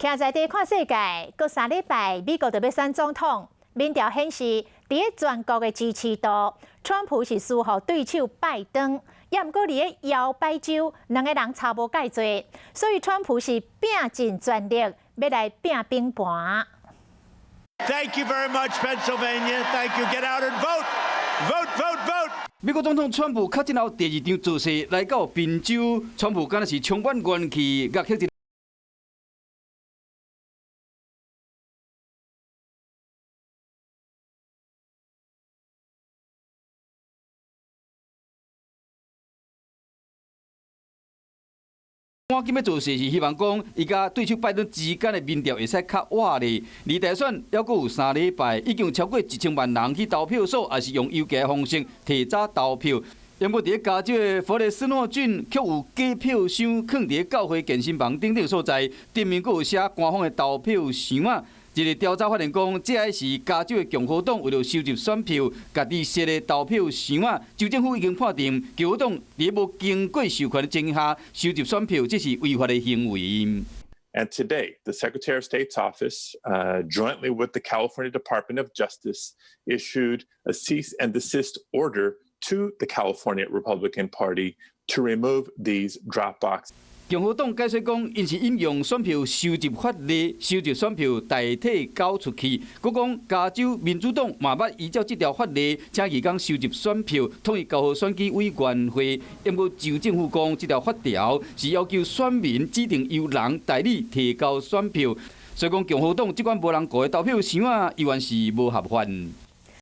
徛在地看世界，过3礼拜，美国就要选总统。民调显示，伫个全国的支持度，川普是输予对手拜登。也毋过伫个摇摆州，2个人差无介多，所以川普是拼尽全力要来拼兵盘。Thank you very much, Pennsylvania. Thank you. Get out and vote. Vote, vote, vote. 美国总统川普确诊后第2场造势来到宾州，川普敢若是充满元气，压克赶紧要做事是希望讲，伊甲对手拜登之间的民调会使较活咧。离大选还佫有3礼拜，已经有超过1000万人去投票所，也是用邮寄的方式提早投票。因过伫加州的佛雷斯诺郡，却有假票箱放伫教会健身房等等所在，顶面佫有写官方的投票箱啊。一个调查发现讲，这是加州的共和党为了收集选票，家己设的投票箱啊。州政府已经判定共和党伫无经过授权的情形下收集选票，这是违法的行为。And today, the Secretary of State's office, jointly with the California Department of Justice, issued a cease and desist order to the California Republican Party to remove these drop boxes. 共和党解释讲，因是引用选票收集法例收集选票代替交出去。佮讲加州民主党嘛捌依照这条法例，请义工收集选票，统一交予选举委员会。因过州政府讲，这条法条是要求选民指定由人代理提交选票，所以讲共和党这款无人顾的投票箱啊，依然是无合法。